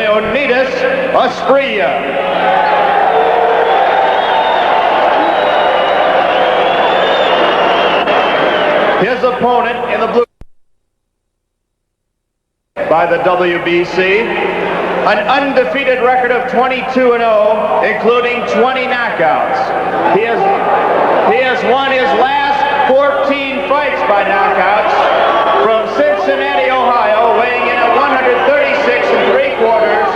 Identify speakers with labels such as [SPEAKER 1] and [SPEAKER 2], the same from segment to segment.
[SPEAKER 1] Leonidas Asprilla. His opponent in the blue by the WBC, an undefeated record of 22-0, including 20 knockouts. He has won his last 14 fights by knockouts from Cincinnati, Ohio, weighing in at 136 3/4,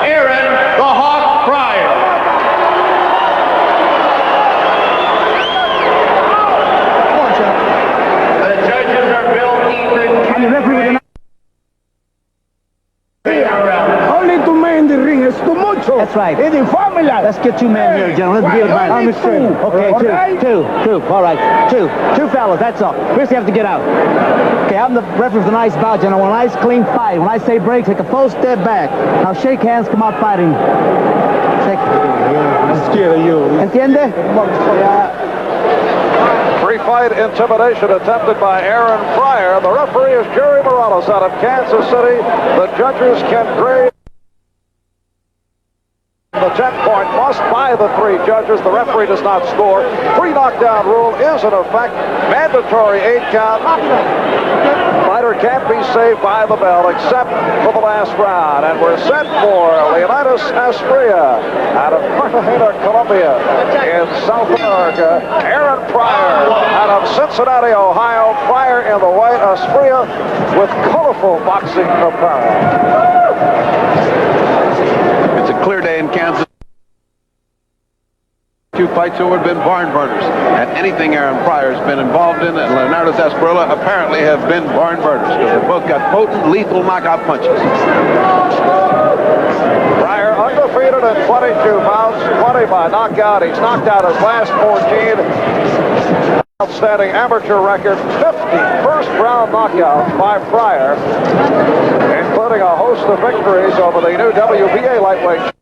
[SPEAKER 1] Aaron the Hawk Pryor. The judges are Bill Ethan.
[SPEAKER 2] Only two men in the ring is too much.
[SPEAKER 3] That's right.
[SPEAKER 2] It's the formula.
[SPEAKER 3] Let's get two men here, gentlemen. Let's be
[SPEAKER 2] Only two.
[SPEAKER 3] Okay,
[SPEAKER 2] All right?
[SPEAKER 3] two. All right, two fellas, that's all. We just have to get out. Okay, I'm the referee for the nice bout, gentlemen. A nice, clean fight. When I say break, take a full step back. Now shake hands, come out fighting. Shake.
[SPEAKER 2] I'm scared of you.
[SPEAKER 3] Entiende? Yeah.
[SPEAKER 4] Pre-fight intimidation attempted by Aaron Pryor. The referee is Jerry Morales out of Kansas City. The judges can grade the 10-point must by the three judges. The referee does not score. Three-knockdown rule is in effect. Mandatory 8-count. Fighter can't be saved by the bell except for the last round. And we're set for Leonidas Asprilla out of Cartagena, Colombia in South America. Aaron Pryor out of Cincinnati, Ohio. Pryor in the white, Asprilla with colorful boxing apparel.
[SPEAKER 5] It's a clear day in Kansas. Two fights who have been barn burners. And anything Aaron Pryor's been involved in and Leonidas Asprilla apparently have been barn burners because they both got potent, lethal knockout punches.
[SPEAKER 4] Pryor undefeated in 22 bouts, 20 by knockout. He's knocked out his last 14. Outstanding amateur record, 50 first-round knockouts by Pryor, including a host of victories over the new WBA lightweight.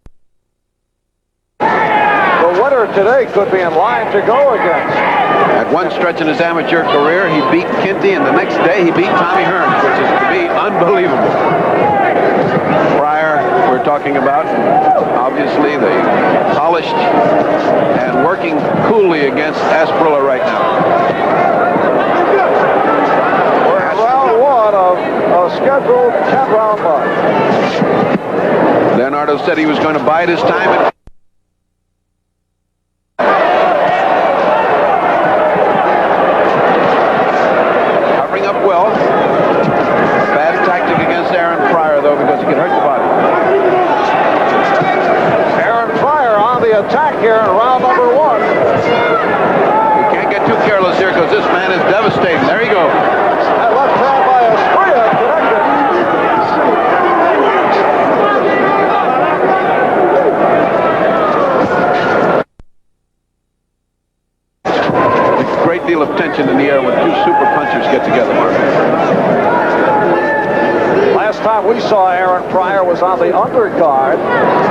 [SPEAKER 4] The winner today could be in line to go against.
[SPEAKER 5] At one stretch in his amateur career, he beat Kinty, and the next day he beat Tommy Hearns, which is to be unbelievable. Pryor, we're talking about, obviously the polished and working coolly against Asprilla right now.
[SPEAKER 4] We're in round one of a scheduled 10-round fight.
[SPEAKER 5] Leonardo said he was going to bide his time. Covering up well. Bad tactic against Aaron Pryor, though, because he can hurt the body.
[SPEAKER 4] Aaron Pryor on the attack here in round number one.
[SPEAKER 5] You can't get too careless here because this man is devastating. There he goes.
[SPEAKER 4] That left hand by Asprilla connected.
[SPEAKER 5] A great deal of tension in the air when two super punchers get together, Mark.
[SPEAKER 4] Last time we saw Aaron Pryor was on the undercard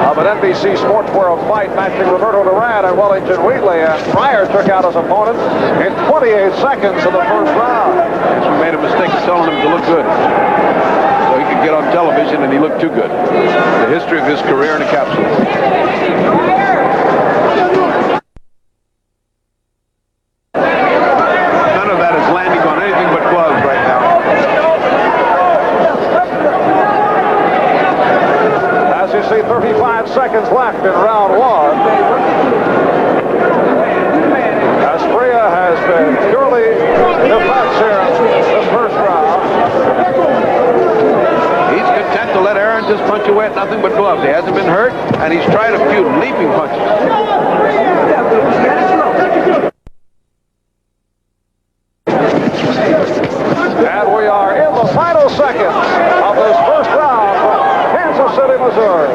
[SPEAKER 4] of an NBC Sports World fight matching Roberto Duran and Wellington Wheatley, and Pryor took out his opponent in 28 seconds in the first round.
[SPEAKER 5] We made a mistake of telling him to look good so he could get on television, and he looked too good. The history of his career in a capsule. None of that is landing on anything but gloves right now.
[SPEAKER 4] As you see, 35 seconds left in round one. Asprilla has been purely defense here in this first round.
[SPEAKER 5] He's content to let Aaron just punch away at nothing but gloves. He hasn't been hurt, and he's tried a few leaping punches.
[SPEAKER 4] And we are in the final seconds of this first round from Kansas City, Missouri.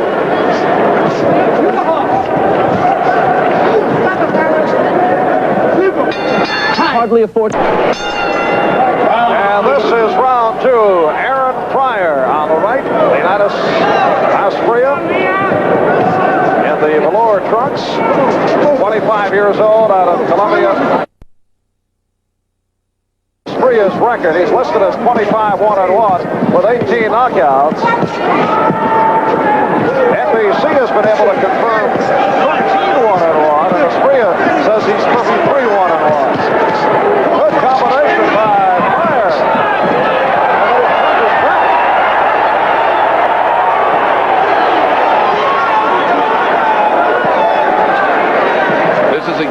[SPEAKER 3] Hardly a fourth.
[SPEAKER 4] And this is round two. Aaron Pryor on the right, Leonidas Asprilla in the velour trunks, 25 years old, out of Colombia. Asprilla's record, he's listed as 25-1-1 with 18 knockouts.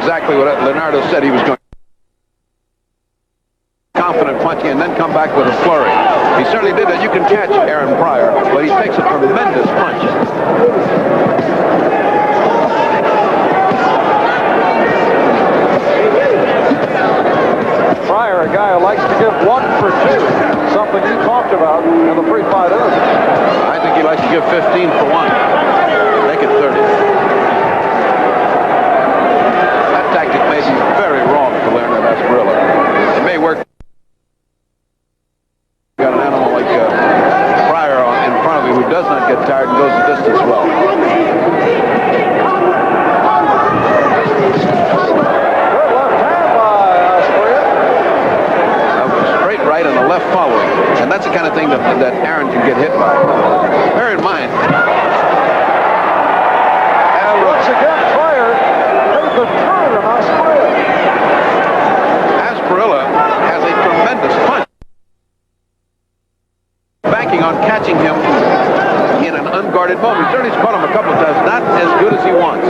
[SPEAKER 5] exactly what Leonardo said he was going to. Confident punching and then come back with a flurry. He certainly did that. You can catch Aaron Pryor, but he takes a tremendous punch.
[SPEAKER 4] Pryor, a guy who likes to give 1 for 2, something you talked about in the pre-fight interview.
[SPEAKER 5] I think he likes to give 15 for 1. Make it 30. That tactic may be very wrong for Leonidas Asprilla. It may work. Got an animal like Pryor in front of him who does not get tired and goes the distance well.
[SPEAKER 4] Good left hand by Asprilla.
[SPEAKER 5] Straight right and the left following. And that's the kind of thing that Aaron can get hit by. Bear in mind.
[SPEAKER 4] And once again, Pryor made the turn on Asprilla.
[SPEAKER 5] Asprilla has a tremendous punch. Banking on catching him in an unguarded moment. He certainly has caught him a couple of times. Not as good as he wants.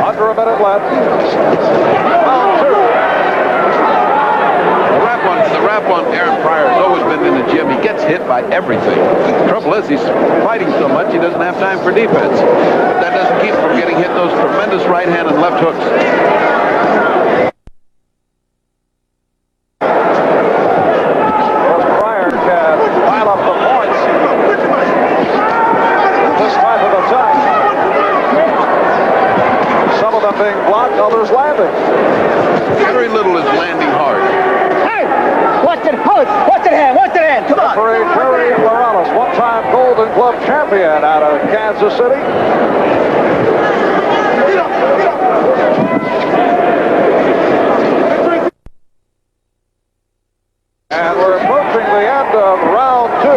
[SPEAKER 4] Under a minute left. Round 2.
[SPEAKER 5] The rap on Aaron Pryor has always been in the gym. He gets hit by everything. The trouble is he's fighting so much he doesn't have time for defense. But that doesn't keep him from getting hit those tremendous right hand and left hooks.
[SPEAKER 4] Pryor can pile up the points. This type of attack. Some of them being blocked, others landing.
[SPEAKER 5] Very little is landing hard.
[SPEAKER 3] Watch it, hold it. Watch it hand, watch it hand. Come on.
[SPEAKER 4] Referee Terry Morales, one-time Golden Glove champion out of Kansas City. And we're approaching the end of round 2.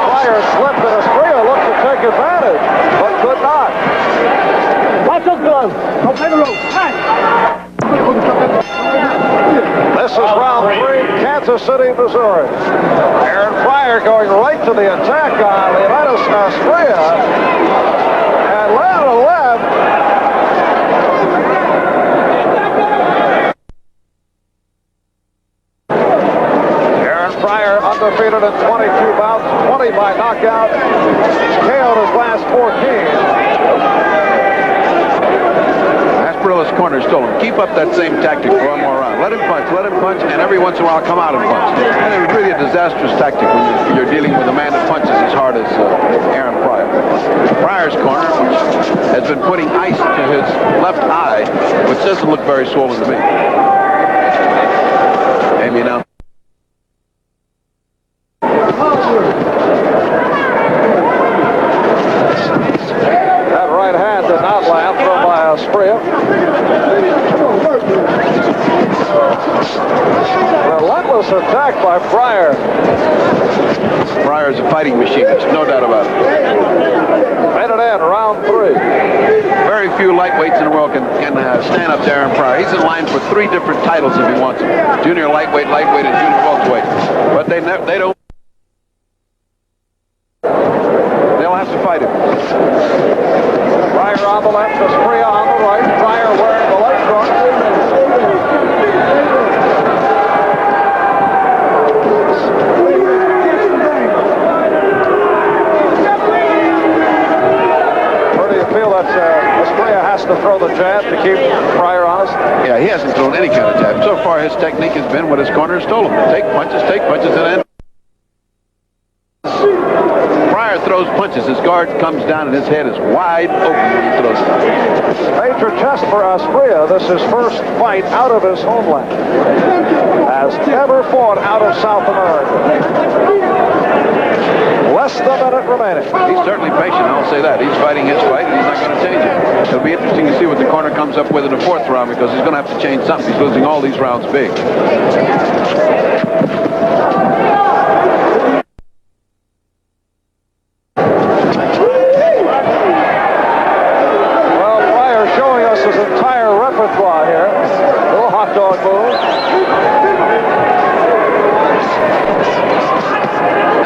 [SPEAKER 4] Pryor slipped and Asprilla looked to take advantage, but could not.
[SPEAKER 3] Watch those gloves. Don't play the rope.
[SPEAKER 4] This is round 3, Kansas City, Missouri. Aaron Pryor going right to the attack on Leonidas Asprilla. And landed a left. Aaron Pryor undefeated in 22 bouts, 20 by knockout. KO'd his last 14.
[SPEAKER 5] Asprilla's corner stole him. Keep up that same tactic for one more round. Let him punch, and every once in a while come out and punch. And it was really a disastrous tactic when you're dealing with a man that punches as hard as Aaron Pryor. Pryor's corner, which has been putting ice to his left eye, which doesn't look very swollen to me. Maybe now.
[SPEAKER 4] That right hand did not land, thrown by Asprilla. Relentless attack by Pryor.
[SPEAKER 5] Pryor's a fighting machine, there's no doubt about it.
[SPEAKER 4] Made it in, round 3.
[SPEAKER 5] Very few lightweights in the world can stand up to Aaron Pryor. He's in line for 3 different titles if he wants them. Junior lightweight, lightweight, and junior welterweight. But they don't. They'll have to fight him.
[SPEAKER 4] Pryor on the left, Asprilla on the right. Pryor wearing the leg guard. Where do you feel that Asprilla has to throw the jab to keep Pryor honest?
[SPEAKER 5] Yeah, he hasn't thrown any kind of jab. So far, his technique has been what his corner has told him. Take punches, and then Pryor throws punches. His guard comes down and his head is wide open when he throws it.
[SPEAKER 4] Major test for Asprilla. This is his first fight out of his homeland. Has ever fought out of South America. Less than a minute remaining.
[SPEAKER 5] He's certainly patient, I'll say that. He's fighting his fight, and he's not going to change it. It'll be interesting to see what the corner comes up with in the 4th round, because he's going to have to change something. He's losing all these rounds big.
[SPEAKER 4] Well, Pryor showing us his entire repertoire here. Little hot dog move.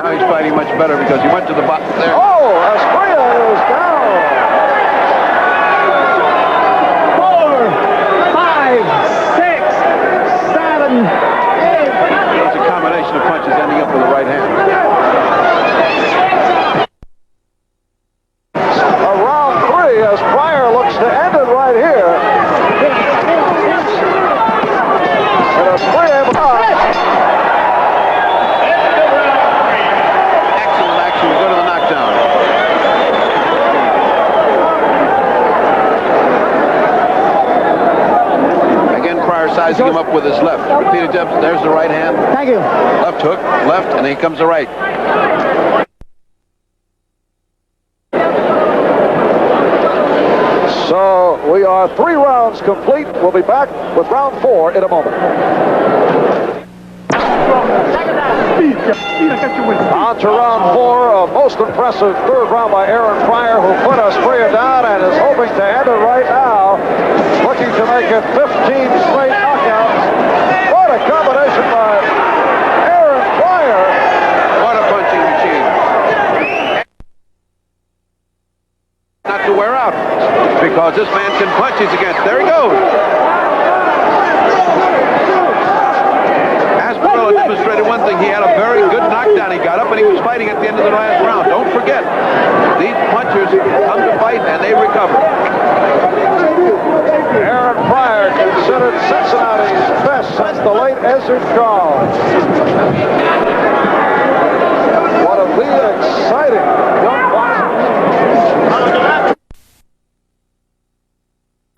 [SPEAKER 5] Now he's fighting much better because he went to the punches, ending up with a right hand.
[SPEAKER 4] Round 3 as Pryor looks to end it right here. And Asprilla able to...
[SPEAKER 5] Excellent action. We go to the knockdown. Again, Pryor sizing him up with his left. Repeated jabs. There's the right hand.
[SPEAKER 3] Thank you.
[SPEAKER 5] Left hook, left, and then comes the right.
[SPEAKER 4] So we are 3 rounds complete. We'll be back with round 4 in a moment. On to round 4, a most impressive third round by Aaron Pryor, who put Asprilla down and is hoping to end it right now. Looking to make it 15 straight knockouts. What a combination by Aaron Pryor.
[SPEAKER 5] What a punching machine. Not to wear out, because this man can punch. He's against. There he goes. Asprilla demonstrated one thing. He had a very good knockdown. He got up and he was fighting at the end of the last round. Don't forget, these punchers come to fight and they recover.
[SPEAKER 4] Aaron Pryor considered Cincinnati's best since the late Ezzard Charles. One of the exciting young boxers.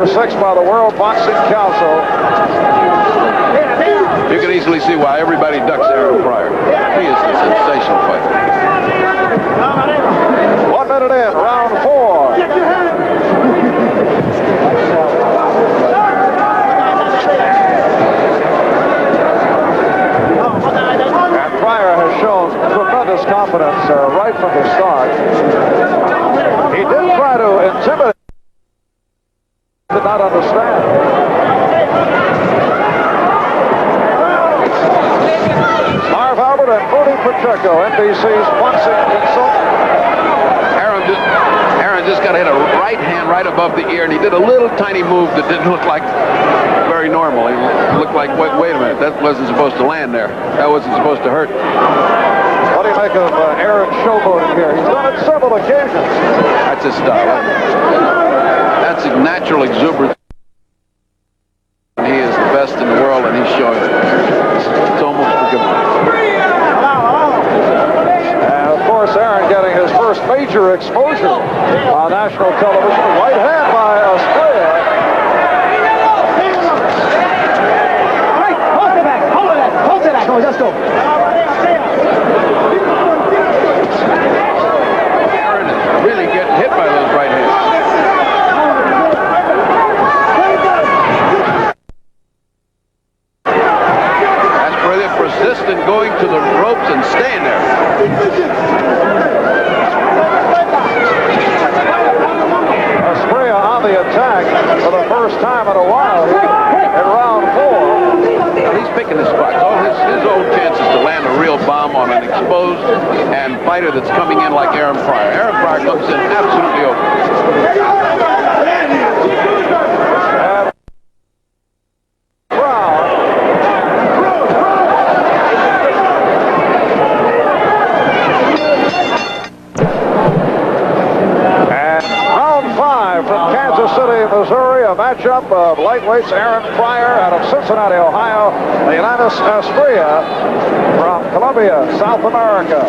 [SPEAKER 4] 6 by the World Boxing Council.
[SPEAKER 5] You can easily see why everybody ducks Aaron Pryor. He is a sensational fighter.
[SPEAKER 4] 1 minute in, round 4. And Pryor has shown tremendous confidence right from the start. He did try to intimidate. Did not understand. Marv Albert and Bernie Pacheco, NBC's boxing consultant.
[SPEAKER 5] Aaron just got hit a right hand right above the ear, and he did a little tiny move that didn't look like very normal. He looked like, wait a minute, that wasn't supposed to land there. That wasn't supposed to hurt.
[SPEAKER 4] What do you make of Aaron showboating here? He's done it several occasions.
[SPEAKER 5] That's his style. That's a natural exuberance. He is the best in the world, and he's showing it. It's almost forgivable.
[SPEAKER 4] And of course, Aaron getting his first major exposure on national television. Right hand by Asprilla.
[SPEAKER 3] Hold it back. Hold it back. Hold it back. Come on, let's go.
[SPEAKER 5] Aaron is really getting hit by those right hands. Persistent, going to the ropes and staying there.
[SPEAKER 4] Asprilla on the attack for the first time in a while here in round 4.
[SPEAKER 5] Well, he's picking his spots. All his own chances to land a real bomb on an exposed and fighter that's coming in like Aaron Pryor. Aaron Pryor comes in absolutely open.
[SPEAKER 4] Missouri, a matchup of lightweights Aaron Pryor out of Cincinnati, Ohio, Leonidas Asprilla from Colombia, South America.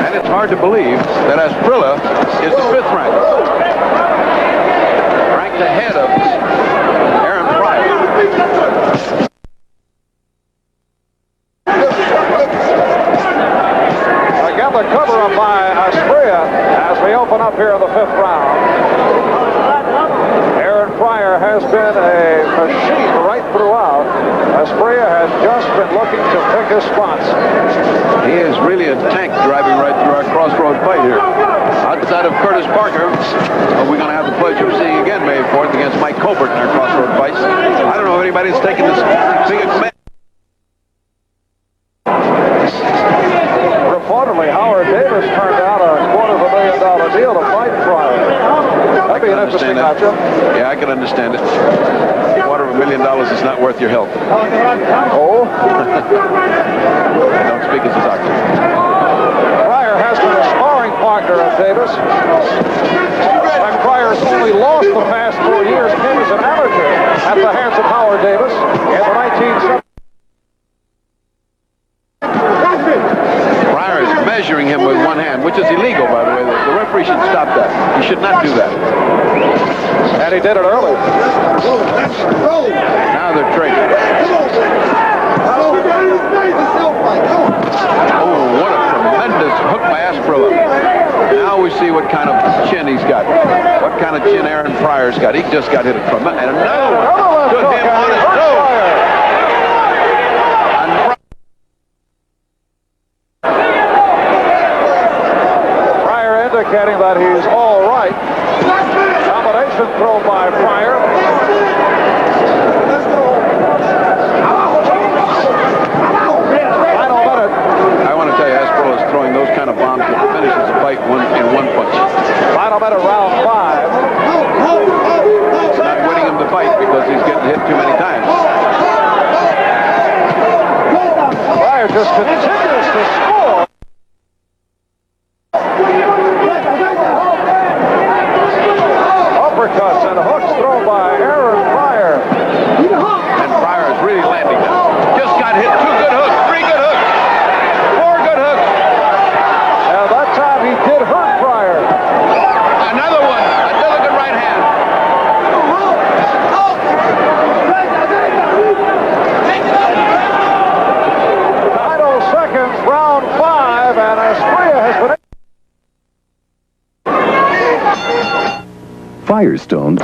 [SPEAKER 5] And it's hard to believe that Asprilla is the 5th rank. Ranked ahead of Aaron Pryor.
[SPEAKER 4] Again, the cover-up by Asprilla as we open up here in the 5th round. Aaron Pryor has been a machine right throughout. Asprilla has just been looking to pick his spots.
[SPEAKER 5] He is really a tank driving right through our crossroad fight here. Outside of Curtis Parker, we're going to have the pleasure of seeing again May 4th against Mike Colbert in our crossroad fights. I don't know if anybody's taken this big command.
[SPEAKER 4] Reportedly, Howard Davis turned out a $250,000 deal to fight Pryor. That'd be an interesting matchup.
[SPEAKER 5] Yeah, I can understand it. $250,000 is not worth your health.
[SPEAKER 4] Oh.
[SPEAKER 5] big as his oxygen.
[SPEAKER 4] Pryor has been a sparring partner of Davis. And Pryor's only lost the past 4 years, came as an amateur at the hands of Howard Davis in the 1970s.
[SPEAKER 5] Pryor is measuring him with one hand, which is illegal, by the way. The referee should stop that. He should not do that.
[SPEAKER 4] And he did it early.
[SPEAKER 5] Now they're trading. Oh, what a tremendous hook by Asprilla. Now we see what kind of chin he's got. What kind of chin Aaron Pryor's got. He just got hit from it. And another one to him on his nose.
[SPEAKER 4] Pryor indicating that he's all right. Combination throw by Pryor. Final minute.
[SPEAKER 5] I want to tell you, Asprilla is throwing those kind of bombs that finishes the fight in one punch.
[SPEAKER 4] Final minute, round 5.
[SPEAKER 5] It's not winning him the fight because he's getting hit too many times.
[SPEAKER 4] Pryor just continues to score. Uppercuts and hooks thrown by Aaron Pryor.
[SPEAKER 5] And Pryor is really landing now. Just got hit. 2 good hooks, 3 good hooks, 4 good hooks.
[SPEAKER 4] And that time he did hurt Pryor.
[SPEAKER 5] Another one. Another good right hand.
[SPEAKER 4] Final seconds, round 5, and Asprilla has been...
[SPEAKER 6] Firestone.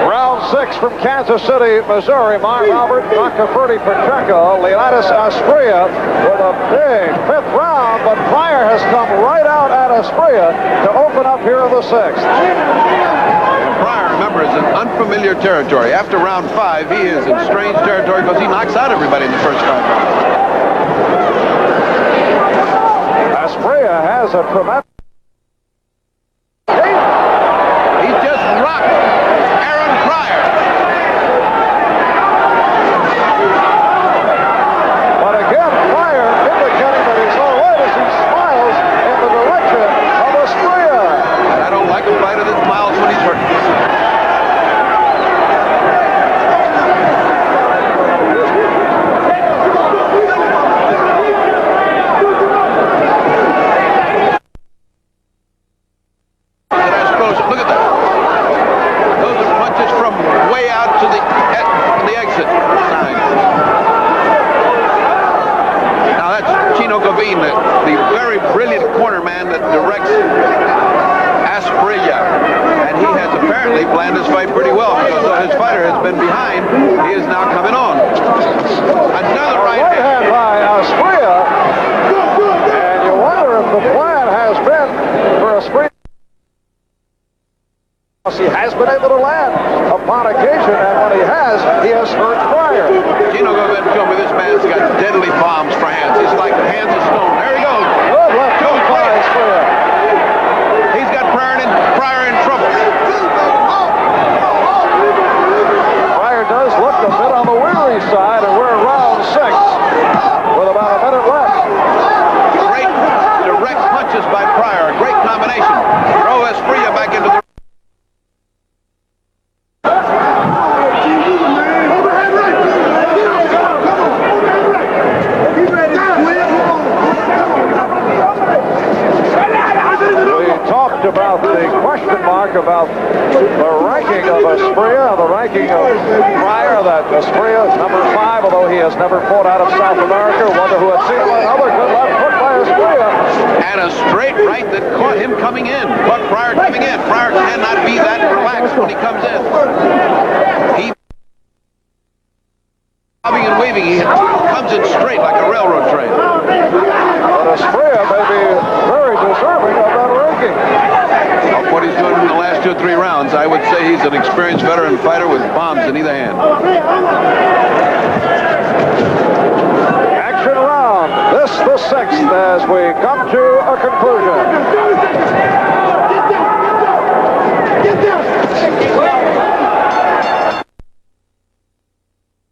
[SPEAKER 4] Round 6 from Kansas City, Missouri. Marv Albert, Dr. Ferdy Pacheco, Leonidas Asprilla with a big 5th round, but Pryor has come right out at Asprilla to open up here in the 6th.
[SPEAKER 5] Pryor, remember, is in unfamiliar territory. After round 5, he is in strange territory because he knocks out everybody in the first 5 rounds.
[SPEAKER 4] Asprilla has a tremendous...
[SPEAKER 5] He just rocked Aaron Pryor.
[SPEAKER 4] But again, Pryor indicating that he's all right as he smiles in the direction of Asprilla.
[SPEAKER 5] And I don't like a fighter that smiles when he's hurt. Look at that. Those are punches from way out to the exit sign. Now that's Chino Gavin, the very brilliant corner man that directs Asprilla. And he has apparently planned his fight pretty well because though his fighter has been behind, he is now coming on. Another right hand
[SPEAKER 4] by Asprilla. And you wonder if the plan has been for Asprilla. He has been able to land upon occasion, and when he has hurt Pryor.
[SPEAKER 5] Chino Gavin told me this man's got deadly bombs for hands. He's like hands of stone. There he goes.
[SPEAKER 4] Good left hook by Asprilla.
[SPEAKER 5] He's got Pryor in trouble.
[SPEAKER 4] Pryor does look a bit on the weary side, and we're in round 6 with about a minute left.
[SPEAKER 5] Great direct punches by Pryor. Great combination. Throw Asprilla back into the...
[SPEAKER 4] About the question mark about the ranking of Asprilla, the ranking of Pryor, that Asprilla is number 5, although he has never fought out of South America. Wonder who had seen another good left hook by Asprilla.
[SPEAKER 5] And a straight right that caught him coming in. Caught Pryor coming in. Pryor cannot be that relaxed when he comes in. He bobbing and weaving. He comes in straight like a railroad train.
[SPEAKER 4] But Asprilla may be very deserving of that ranking.
[SPEAKER 5] Of what he's doing in the last 2 or 3 rounds, I would say he's an experienced veteran fighter with bombs in either hand.
[SPEAKER 4] Action round. This the 6th as we come to a conclusion.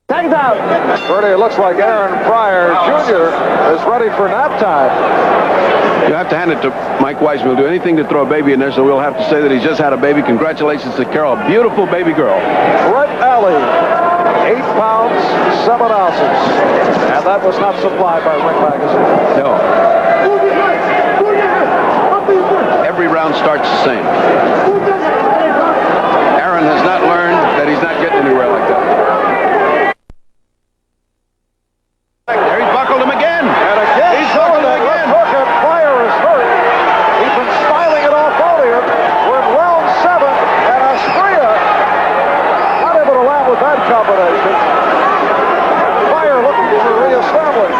[SPEAKER 3] Tags out.
[SPEAKER 4] It looks like Aaron Pryor Jr. is ready for nap time.
[SPEAKER 5] You have to hand it to Mike Weissman. He'll do anything to throw a baby in there, so we'll have to say that he's just had a baby. Congratulations to Carol. Beautiful baby girl.
[SPEAKER 4] Brett Alley, 8 pounds, 7 ounces. And that was not supplied by Ring Magazine.
[SPEAKER 5] No. Every round starts the same. Aaron has not learned that he's not getting anywhere like that. There he buckled him again.
[SPEAKER 4] And again,
[SPEAKER 5] He's buckled him again.
[SPEAKER 4] Look at Pryor is hurt. He's been styling it off earlier. We're in round 7, and Asprilla not able to land with that combination. Pryor looking to reestablish.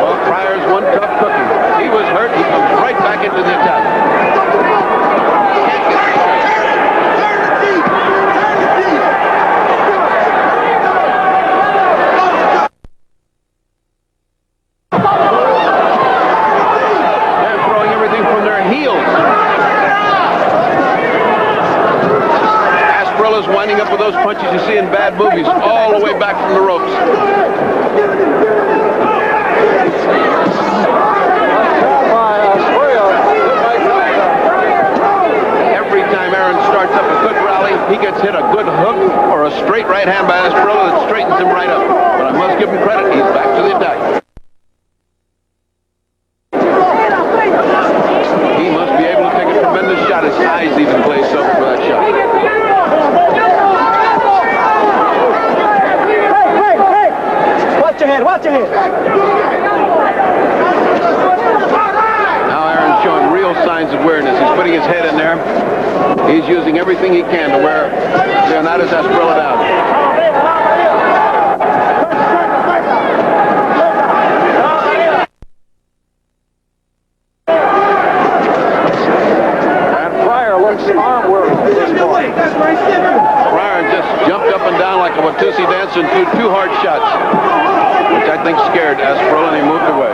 [SPEAKER 5] Well, Pryor's one tough cookie. He was hurt. He comes right back into the attack. Can't get it straight. They're throwing everything from their heels. Asprilla's winding up with those punches you see in bad movies, all the way back from the ropes. Every time Aaron starts up a good rally, he gets hit a good hook or a straight right hand by Asprilla that straightens him right up. But I must give him credit. He's back to the attack. He must be able to take a tremendous shot. His eyes even glazed over for that shot.
[SPEAKER 3] Hey! Watch your head, watch your head.
[SPEAKER 5] Now Aaron's showing real signs of weariness. He's putting his head in there. He's using everything he can to wear Leonidas Asprilla down.
[SPEAKER 4] And Pryor looks arm weary.
[SPEAKER 5] Pryor just jumped up and down like a Watusi dancer and threw 2 hard shots, which I think scared Asprilla, and he moved away.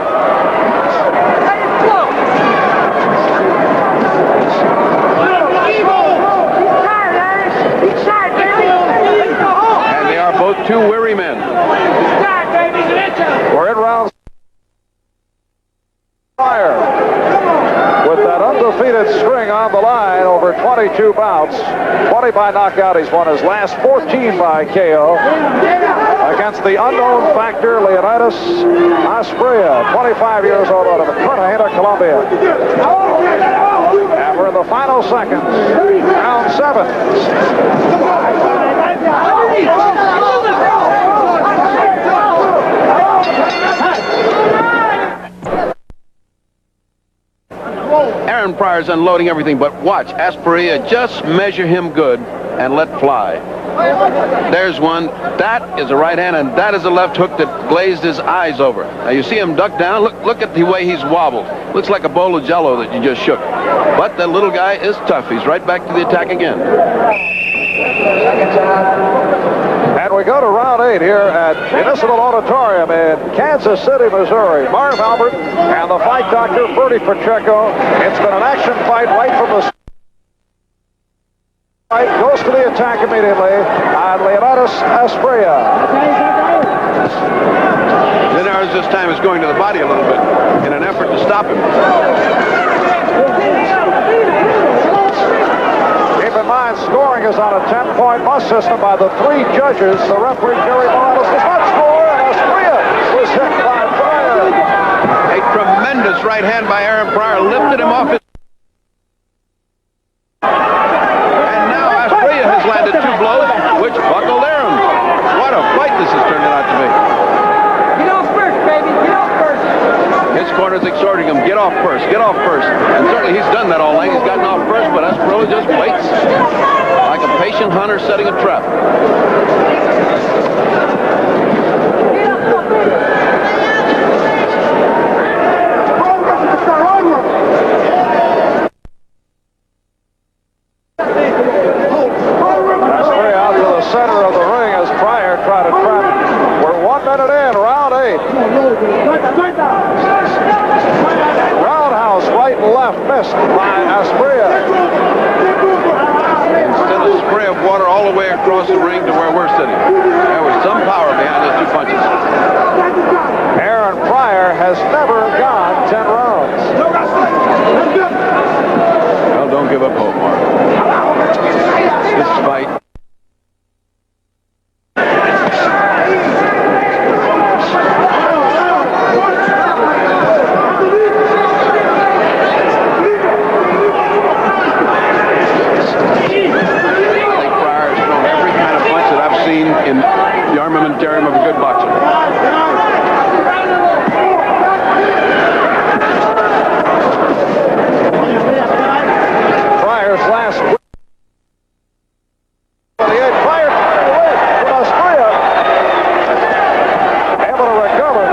[SPEAKER 5] And they are both 2 weary men.
[SPEAKER 4] We're in round Pryor with that undefeated string on the line over 22 bouts. 20 by knockout. He's won his last 14 by KO against the unknown factor Leonidas Asprilla, 25 years old, out of Cartagena, Colombia. And we're in the final seconds. Round 7.
[SPEAKER 5] Aaron Pryor's unloading everything, but watch Asprilla just measure him good and let fly. There's one. That is a right hand, and that is a left hook that glazed his eyes over. Now you see him duck down. Look at the way he's wobbled. Looks like a bowl of Jell-O that you just shook. But the little guy is tough. He's right back to the attack again.
[SPEAKER 4] And we go to round 8 here at Municipal Auditorium in Kansas City, Missouri. Marv Albert and the fight doctor, Bertie Pacheco. It's been an action fight right from the fight. Goes to the attack immediately on Leonidas Asprilla.
[SPEAKER 5] Leonidas this time is going to the body a little bit in an effort to stop him.
[SPEAKER 4] Keep in mind, scoring is on a 10-point must system by the 3 judges. The referee, Jerry Morales, does not score, and Asprilla was hit by Pryor.
[SPEAKER 5] A tremendous right hand by Aaron Pryor lifted him off his... And now Asprilla has landed 2 blows, which buckled Aaron. What a fight this has turned out to be.
[SPEAKER 6] Get off first, baby. Get off first.
[SPEAKER 5] His corner's exhorting him, get off first, get off first. And certainly he's done that all night. He's gotten off first, but Asprilla just waits like a patient hunter setting a trap.
[SPEAKER 4] Asprilla out to the center of the ring as Pryor tried to trap. We're 1 minute in, round 8. Roundhouse right and left missed by Asprilla.
[SPEAKER 5] Instead of Asprilla water all the way across the ring to where we're sitting. There was some power behind those two punches.
[SPEAKER 4] Aaron Pryor has never gone 10 rounds.
[SPEAKER 5] Well, don't give up hope, Mark. This fight. In the armamentarium of a good boxer.
[SPEAKER 4] Pryor's last win. Pryor away from Asprilla. Able to recover.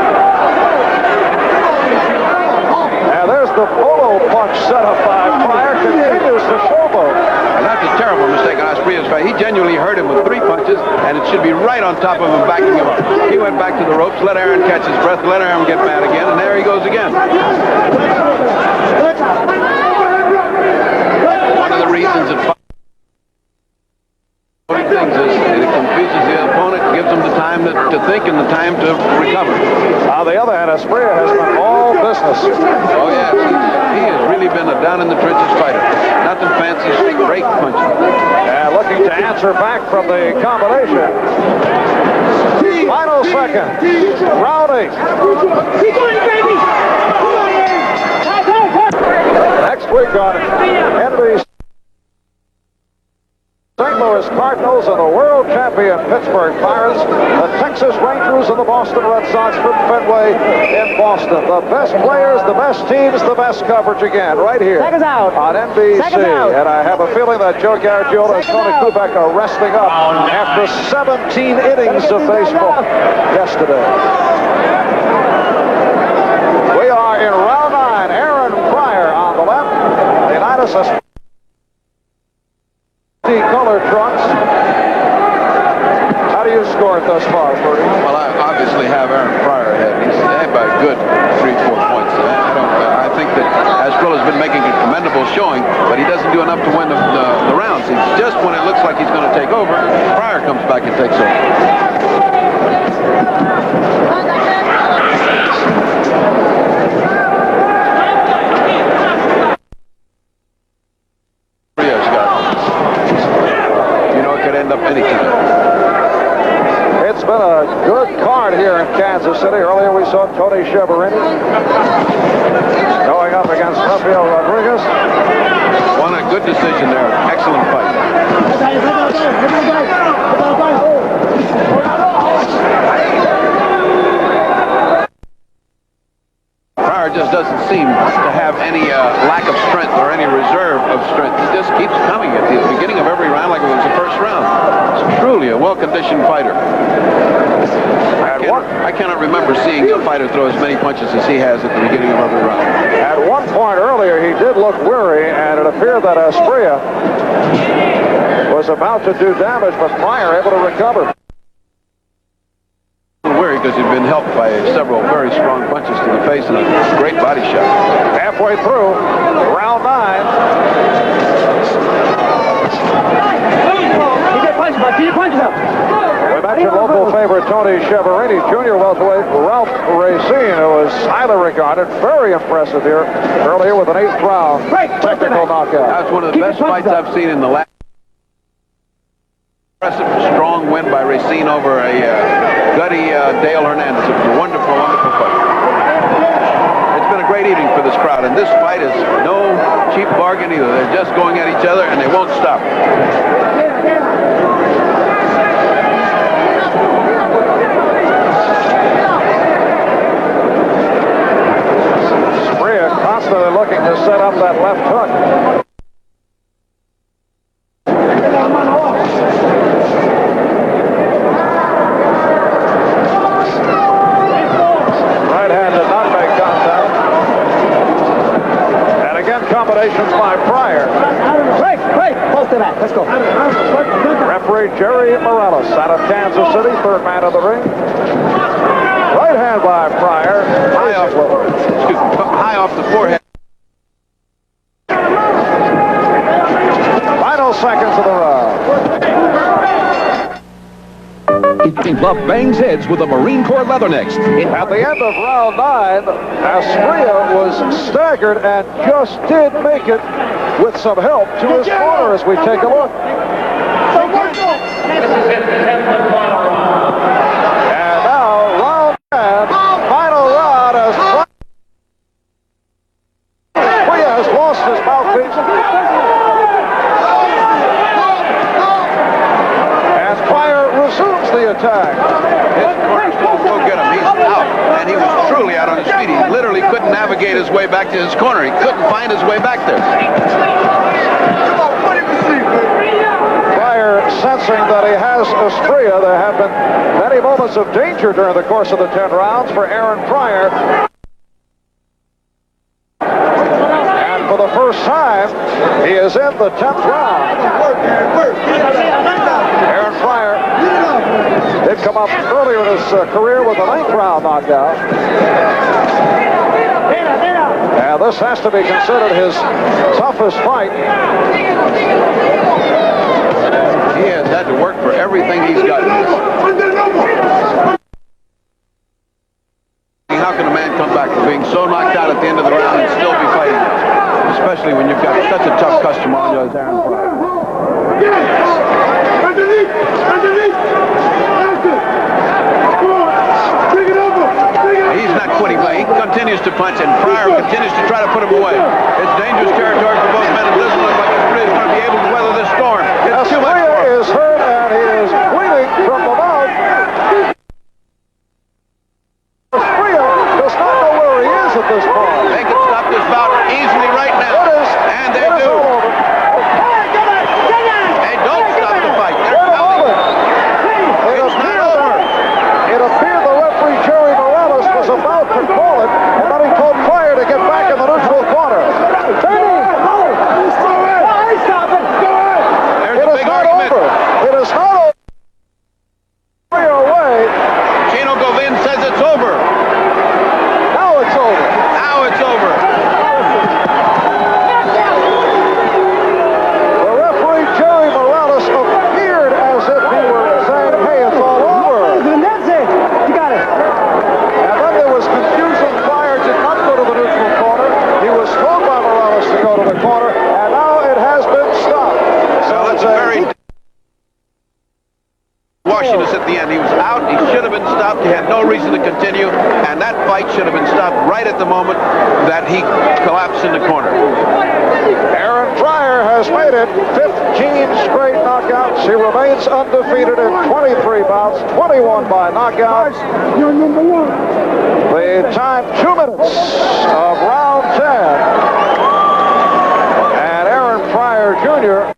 [SPEAKER 4] And there's the polo punch set up by Pryor. Continues to showboat.
[SPEAKER 5] And that's a terrible mistake on Asprilla's fight. He genuinely hurt him with 3 punches, and it should be right on top of him, backing him up. He went back to the ropes, let Aaron catch his breath, let Aaron get mad again, and there he goes again. One of the reasons that things is it confuses the opponent, gives him the time to think and the time to recover.
[SPEAKER 4] On the other hand, Asprilla has been all business.
[SPEAKER 5] Oh, yes. He has really been a down-in-the-trenches fighter. Nothing fancy, straight punching.
[SPEAKER 4] And looking to answer back from the combination. Final second. Round 8. Next week on NBC. St. Louis Cardinals and the world champion Pittsburgh Pirates, the Texas Rangers and the Boston Red Sox from Fenway in Boston. The best players, the best teams, the best coverage again right here
[SPEAKER 3] Seconds out.
[SPEAKER 4] on NBC.
[SPEAKER 3] Seconds out.
[SPEAKER 4] And I have a feeling that Joe Garagiola and Tony Kubek are resting up after 17 innings of baseball yesterday. We are in round 9. Aaron Pryor on the left. Leonidas color trunks. How do you score it thus far, Bertie?
[SPEAKER 5] Well, I obviously have Aaron Pryor ahead. He's ahead by a good 3-4 points. I think that Asprilla's been making a commendable showing, but he doesn't do enough to win the rounds. It's just when it looks like he's going to take over, Pryor comes back and takes over.
[SPEAKER 4] It's been a good card here in Kansas City. Earlier we saw Tony Schiavone going up against Rafael Rodriguez.
[SPEAKER 5] Won a good decision there. Excellent fight. Pryor just doesn't seem to have any lack of strength or any reserve of strength. He just keeps coming at the beginning of every round like it was the first round. It's truly a well-conditioned fighter. I cannot remember seeing a fighter throw as many punches as he has at the beginning of every round.
[SPEAKER 4] At one point earlier, he did look weary, and it appeared that Asprilla was about to do damage, but Pryor able to recover.
[SPEAKER 5] Weary because he'd been helped by several very strong punches to the face and a great body shot.
[SPEAKER 4] Halfway through, round 9.
[SPEAKER 3] Keep your punches up.
[SPEAKER 4] We mentioned local favorite Tony Schiavone, junior welterweight Ralph Racine, who was highly regarded, very impressive here earlier with an 8th round technical knockout.
[SPEAKER 5] That's one of the best fights I've seen in the last. Impressive, strong win by Racine over a gutty Dale Hernandez. It was a wonderful, wonderful fight. It's been a great evening for this crowd, and this fight is no cheap bargain either. They're just going at each other, and they won't stop.
[SPEAKER 4] Constantly looking to set up that left hook. Right hand did not make contact. And again, combinations by Pryor.
[SPEAKER 3] Break, close to that. Let's go.
[SPEAKER 4] Referee Jerry Morales out of Kansas City, 3rd man of the ring. Right hand by Pryor.
[SPEAKER 5] High off the forehead.
[SPEAKER 4] Final seconds of the round.
[SPEAKER 7] Buff bangs heads with a Marine Corps Leathernecks.
[SPEAKER 4] At the end of round 9, Asprilla was staggered and just did make it with some help to his corner as we take a look. And now round 10, final round as Pryor has lost his mouthpiece. And Pryor resumes the attack.
[SPEAKER 5] His corner's going to go get him. He's out. And he was truly out on his feet. He literally couldn't navigate his way back to his corner. He couldn't find his way back there.
[SPEAKER 4] Pryor sensing that he has Asprilla. There have been many moments of danger during the course of the 10 rounds for Aaron Pryor. And for the first time, he is in the 10th round. Aaron Pryor did come up earlier in his career with a 9th round knockout. And this has to be considered his toughest fight.
[SPEAKER 5] He has had to work for everything he's gotten. How can a man come back from being so knocked out at the end of the round and still be fighting? Especially when you've got such a tough customer on you as Aaron Pryor. He's not quitting. He continues to punch, and Pryor continues to try to put him away. It's dangerous territory for both men. It doesn't look like Asprilla is going to be able to weather this storm. It's too much for him.
[SPEAKER 4] Asprilla is hurt, and he is bleeding from the mouth. Asprilla does not know where he is at this point.
[SPEAKER 5] They can stop this bout easily right now. And they do. They don't stop the fight. They're counting. It's not over.
[SPEAKER 4] It appeared the referee, Jerry Morales, was about to call it, and then he told Pryor to get back in the neutral corner.
[SPEAKER 5] There's
[SPEAKER 4] It
[SPEAKER 5] a
[SPEAKER 4] is
[SPEAKER 5] big
[SPEAKER 4] not
[SPEAKER 5] argument.
[SPEAKER 4] over. It is not over. Pryor away.
[SPEAKER 5] Chino Govin says it's over.
[SPEAKER 4] Now it's over.
[SPEAKER 5] Now it's over.
[SPEAKER 4] The referee, Jerry Morales, appeared as if he were saying, hey, it's all over.
[SPEAKER 3] That's it. You got it.
[SPEAKER 4] And then there was confusion. Pryor did not go to the neutral corner. He was told by Morales to go to the corner, and now it has been stopped.
[SPEAKER 5] So that's a very Washington at the end. He was out. He should have been stopped. He had no reason to continue, and that fight should have been stopped right at the moment that he collapsed in the corner.
[SPEAKER 4] Aaron Pryor has made it 15 straight knockouts. He remains undefeated in 23 bouts, 21 by knockout.
[SPEAKER 2] You're number 1.
[SPEAKER 4] The time, 2 minutes of round 10. And Aaron Pryor Jr.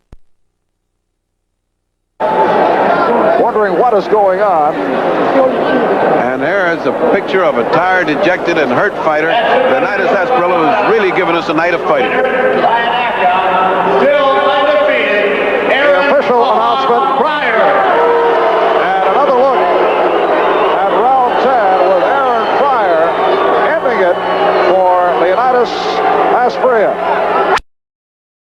[SPEAKER 4] wondering what is going on.
[SPEAKER 5] And there is a picture of a tired, dejected, and hurt fighter. Leonidas Asprilla has really given us a night of fighting.
[SPEAKER 1] Still undefeated, Aaron
[SPEAKER 4] The official announcement.
[SPEAKER 1] Pryor.
[SPEAKER 4] And another look at round 10 with Aaron Pryor ending it for Leonidas Asprilla.